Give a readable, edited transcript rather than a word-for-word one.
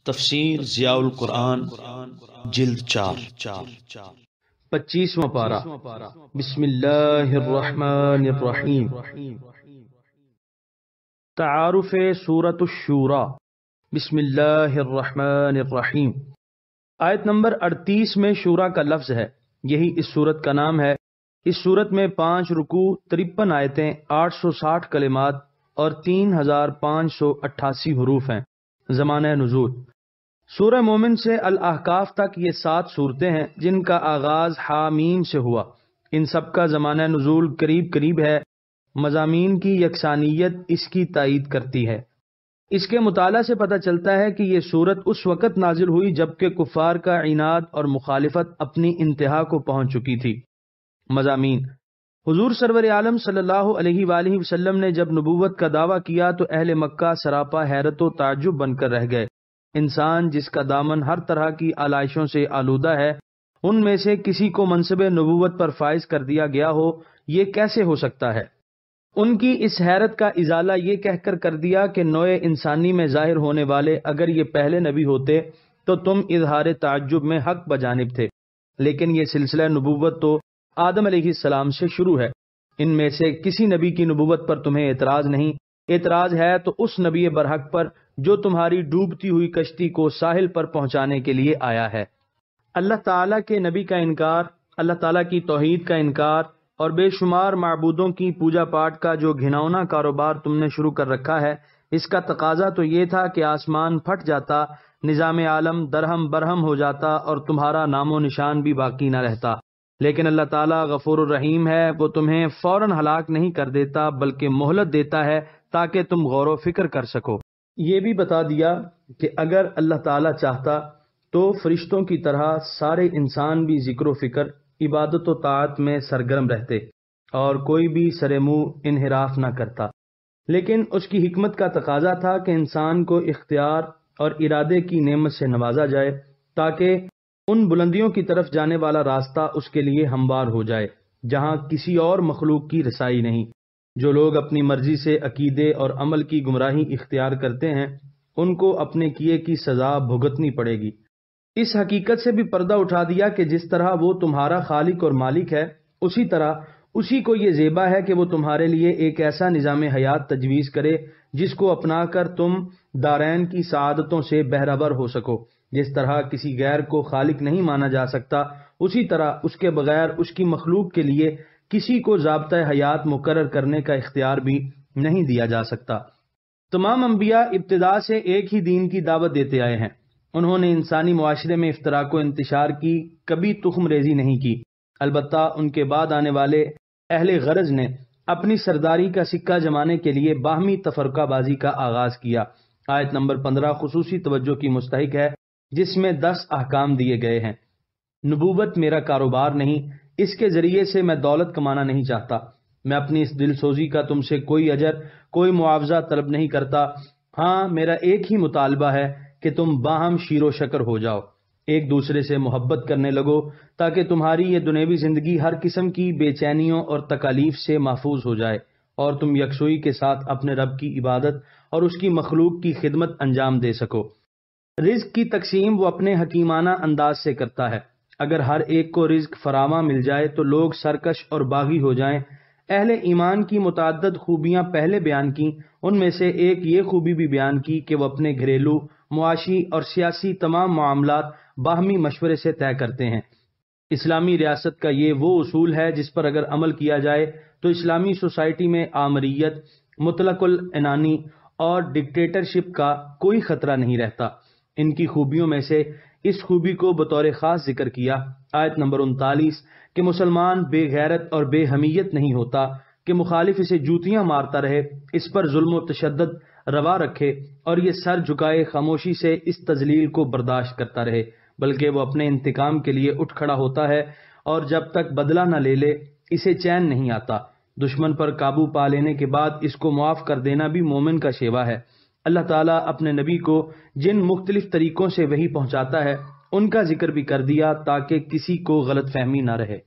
تفسیر ضیاء القرآن جلد 4 25واں پارہ بسم اللہ الرحمن الرحیم تعارف سورۃ الشورى بسم اللہ الرحمن الرحیم آیت نمبر 38 میں شورا کا لفظ ہے، یہی اس سورت کا نام ہے۔ اس سورت میں 5 رکوع، 53 آیتیں، 860 کلمات اور 3588 حروف ہیں۔ زمانہ نزول سورہ مومن سے الاحقاف تک یہ 7 صورتیں ہیں جن کا آغاز حامیم سے ہوا۔ ان سب کا زمانہ نزول قریب قریب ہے۔ مضامین کی یکسانیت اس کی تائید کرتی ہے۔ اس کے مطالعہ سے پتہ چلتا ہے کہ یہ سورت اس وقت نازل ہوئی جبکہ کفار کا عناد اور مخالفت اپنی انتہا کو پہنچ چکی تھی۔ مضامین: حضور سرور عالم صلی اللہ علیہ وآلہ وسلم نے جب نبوت کا دعویٰ کیا تو اہل مکہ سراپا حیرت و تعجب بن کر رہ گئے۔ انسان جس کا دامن ہر طرح کی آلائشوں سے آلودہ ہے، ان میں سے کسی کو منصب نبوت پر فائز کر دیا گیا ہو، یہ کیسے ہو سکتا ہے؟ ان کی اس حیرت کا ازالہ یہ کہہ کر دیا کہ نوع انسانی میں ظاہر ہونے والے اگر یہ پہلے نبی ہوتے تو تم اظہار تعجب میں حق بجانب تھے، لیکن یہ سلسلہ نبوت تو آدم علیہ السلام سے شروع ہے۔ ان میں سے کسی نبی کی نبوت پر تمہیں اعتراض نہیں، اعتراض ہے تو اس نبی برحق پر جو تمہاری ڈوبتی ہوئی کشتی کو ساحل پر پہنچانے کے لیے آیا ہے۔ اللہ تعالیٰ کے نبی کا انکار، اللہ تعالیٰ کی توحید کا انکار اور بے شمار معبودوں کی پوجا پاٹ کا جو گھناؤنا کاروبار تم نے شروع کر رکھا ہے، اس کا تقاضا تو یہ تھا کہ آسمان پھٹ جاتا، نظام عالم درہم برہم ہو جاتا اور تمہارا نام و نشان بھی باقی نہ رہتا، لیکن اللہ تعالیٰ غفور الرحیم ہے، وہ تمہیں فوراً ہلاک نہیں کر دیتا بلکہ مہلت دیتا ہے تاکہ تم غور و فکر کر سکو۔ یہ بھی بتا دیا کہ اگر اللہ تعالیٰ چاہتا تو فرشتوں کی طرح سارے انسان بھی ذکر و فکر، عبادت و طاعت میں سرگرم رہتے اور کوئی بھی سر منہ انحراف نہ کرتا، لیکن اس کی حکمت کا تقاضا تھا کہ انسان کو اختیار اور ارادے کی نعمت سے نوازا جائے تاکہ ان بلندیوں کی طرف جانے والا راستہ اس کے لیے ہموار ہو جائے جہاں کسی اور مخلوق کی رسائی نہیں۔ جو لوگ اپنی مرضی سے عقیدے اور عمل کی گمراہی اختیار کرتے ہیں ان کو اپنے کیے کی سزا بھگتنی پڑے گی۔ اس حقیقت سے بھی پردہ اٹھا دیا کہ جس طرح وہ تمہارا خالق اور مالک ہے، اسی طرح اسی کو یہ زیبا ہے کہ وہ تمہارے لیے ایک ایسا نظام حیات تجویز کرے جس کو اپنا کر تم دارین کی سعادتوں سے بہرہور ہو سکو۔ جس طرح کسی غیر کو خالق نہیں مانا جا سکتا، اسی طرح اس کے بغیر اس کی مخلوق کے لیے کسی کو ضابطۂ حیات مقرر کرنے کا اختیار بھی نہیں دیا جا سکتا۔ تمام انبیاء ابتدا سے ایک ہی دین کی دعوت دیتے آئے ہیں۔ انہوں نے انسانی معاشرے میں افتراق و انتشار کی کبھی تخم ریزی نہیں کی، البتہ ان کے بعد آنے والے اہل غرض نے اپنی سرداری کا سکہ جمانے کے لیے باہمی تفرقہ بازی کا آغاز کیا۔ آیت نمبر 15 خصوصی توجہ کی مستحق ہے، جس میں 10 احکام دیے گئے ہیں۔ نبوت میرا کاروبار نہیں، اس کے ذریعے سے میں دولت کمانا نہیں چاہتا، میں اپنی اس دل سوزی کا تم سے کوئی اجر، کوئی معاوضہ طلب نہیں کرتا۔ ہاں، میرا ایک ہی مطالبہ ہے کہ تم باہم شیر و شکر ہو جاؤ، ایک دوسرے سے محبت کرنے لگو تاکہ تمہاری یہ دنیوی زندگی ہر قسم کی بے چینیوں اور تکالیف سے محفوظ ہو جائے اور تم یکسوئی کے ساتھ اپنے رب کی عبادت اور اس کی مخلوق کی خدمت انجام دے سکو۔ رزق کی تقسیم وہ اپنے حکیمانہ انداز سے کرتا ہے۔ اگر ہر ایک کو رزق فراواں مل جائے تو لوگ سرکش اور باغی ہو جائیں۔ اہل ایمان کی متعدد خوبیاں پہلے بیان کی، ان میں سے ایک یہ خوبی بھی بیان کی کہ وہ اپنے گھریلو، معاشی اور سیاسی تمام معاملات باہمی مشورے سے طے کرتے ہیں۔ اسلامی ریاست کا یہ وہ اصول ہے جس پر اگر عمل کیا جائے تو اسلامی سوسائٹی میں آمریت، مطلق العنانی اور ڈکٹیٹرشپ کا کوئی خطرہ نہیں رہتا۔ ان کی خوبیوں میں سے اس خوبی کو بطور خاص ذکر کیا۔ آیت نمبر 39 کہ مسلمان بے غیرت اور بے حمیت نہیں ہوتا کہ مخالف اسے جوتیاں مارتا رہے، اس پر ظلم و تشدد روا رکھے اور یہ سر جھکائے خاموشی سے اس تذلیل کو برداشت کرتا رہے، بلکہ وہ اپنے انتقام کے لیے اٹھ کھڑا ہوتا ہے اور جب تک بدلہ نہ لے لے اسے چین نہیں آتا۔ دشمن پر قابو پا لینے کے بعد اس کو معاف کر دینا بھی مومن کا شیوا ہے۔ اللہ تعالیٰ اپنے نبی کو جن مختلف طریقوں سے وحی پہنچاتا ہے ان کا ذکر بھی کر دیا تاکہ کسی کو غلط فہمی نہ رہے۔